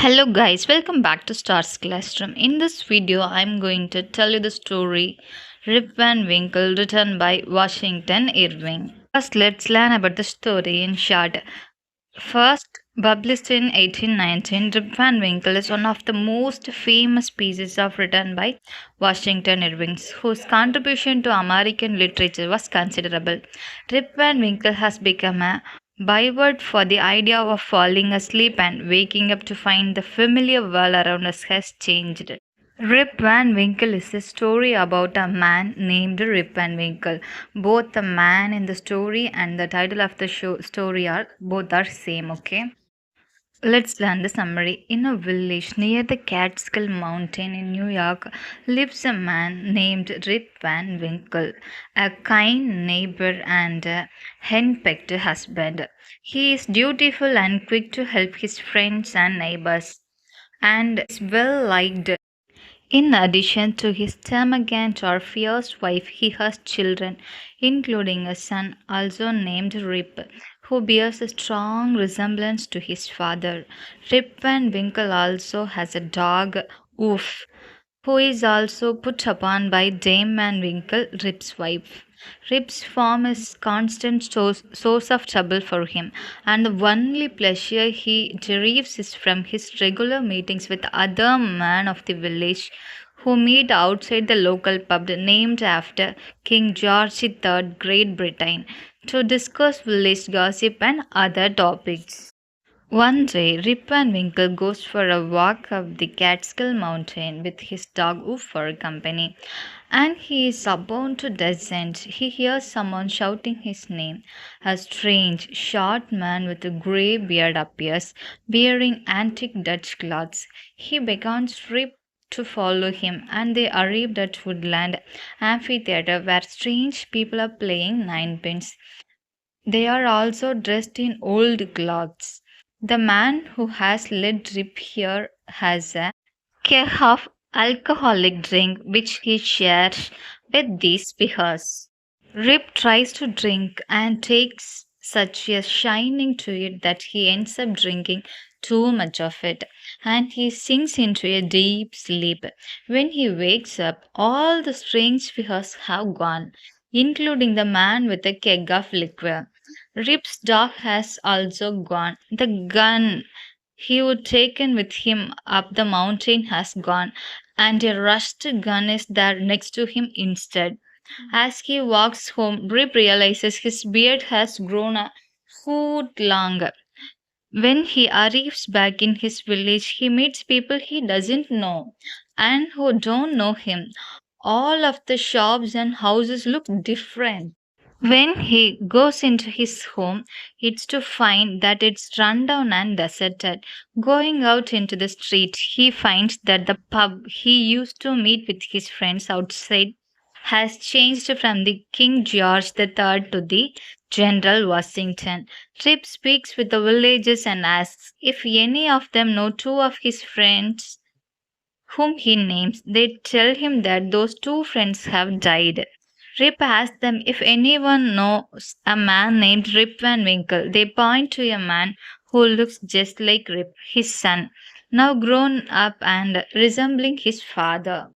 Hello guys, welcome back to Stars Classroom. In this video, I'm going to tell you the story Rip Van Winkle written by Washington Irving. First, let's learn about the story in short. First, published in 1819, Rip Van Winkle is one of the most famous pieces of written by Washington Irving, whose contribution to American literature was considerable. Rip Van Winkle has become a byword for the idea of falling asleep and waking up to find the familiar world around us has changed. Rip Van Winkle is a story about a man named Rip Van Winkle. Both the man in the story and the title of the story are both are same, okay? Let's learn the summary. In a village near the Catskill Mountain in New York lives a man named Rip Van Winkle, a kind neighbor and a henpecked husband. He is dutiful and quick to help his friends and neighbors, and is well liked. In addition to his termagant or fierce wife, he has children, including a son also named Rip, who bears a strong resemblance to his father. Rip Van Winkle also has a dog, Oof, who is also put upon by Dame Van Winkle, Rip's wife. Rip's farm is constant source of trouble for him, and the only pleasure he derives is from his regular meetings with other men of the village who meet outside the local pub named after King George III, Great Britain, to discuss village gossip and other topics. One day, Rip Van Winkle goes for a walk up the Catskill Mountain with his dog Oof for company, and he is about to descend. He hears someone shouting his name. A strange, short man with a grey beard appears, wearing antique Dutch clothes. He beckons Rip to follow him, and they arrived at Woodland Amphitheatre, where strange people are playing ninepins. They are also dressed in old clothes. The man who has led Rip here has a keg of alcoholic drink which he shares with these speakers. Rip tries to drink and takes such a shining to it that he ends up drinking too much of it, and he sinks into a deep sleep. When he wakes up, all the strange figures have gone, including the man with a keg of liquor. Rip's dog has also gone. The gun he would taken with him up the mountain has gone, and a rusted gun is there next to him instead. As he walks home, Rip realizes his beard has grown a foot long. When he arrives back in his village, he meets people he doesn't know and who don't know him. All of the shops and houses look different. When he goes into his home, it's to find that it's run down and deserted. Going out into the street, he finds that the pub he used to meet with his friends outside has changed from the King George III to the General Washington. Trip speaks with the villagers and asks if any of them know two of his friends whom he names. They tell him that those two friends have died. Rip asks them if anyone knows a man named Rip Van Winkle. They point to a man who looks just like Rip, his son, now grown up and resembling his father.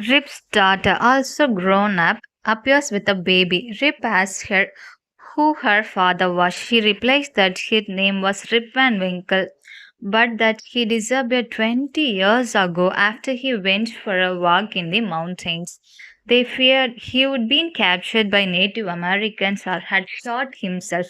Rip's daughter, also grown up, appears with a baby. Rip asks her who her father was. She replies that his name was Rip Van Winkle, but that he disappeared 20 years ago after he went for a walk in the mountains. They feared he would been captured by Native Americans or had shot himself.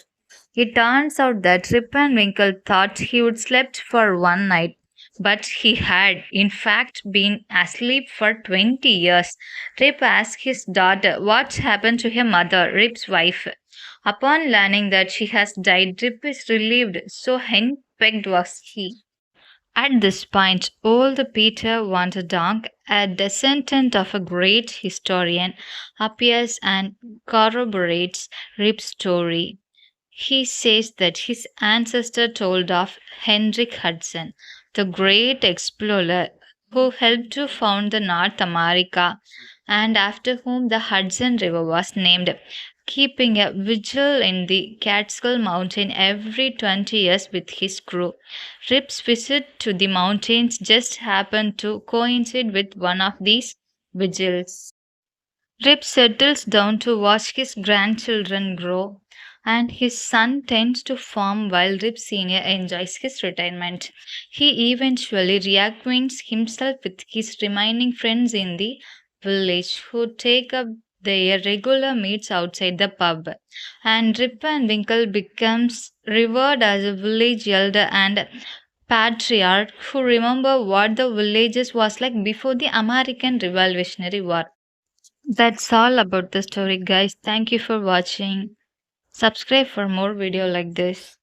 It turns out that Rip Van Winkle thought he would slept for one night, but he had, in fact, been asleep for 20 years. Rip asked his daughter what happened to her mother, Rip's wife. Upon learning that she has died, Rip is relieved, so henpecked was he. At this point, old Peter Wanderdonk, a descendant of a great historian, appears and corroborates Rip's story. He says that his ancestor told of Henrik Hudson, the great explorer who helped to found the North America and after whom the Hudson River was named. keeping a vigil in the Catskill Mountain every 20 years with his crew. Rip's visit to the mountains just happened to coincide with one of these vigils. Rip settles down to watch his grandchildren grow, and his son tends to farm while Rip Sr. enjoys his retirement. He eventually reacquaints himself with his remaining friends in the village who take up their regular meets outside the pub. And Rip and Winkle becomes revered as a village elder and patriarch who remember what the villages was like before the American Revolutionary War. That's all about the story, guys. Thank you for watching. Subscribe for more video like this.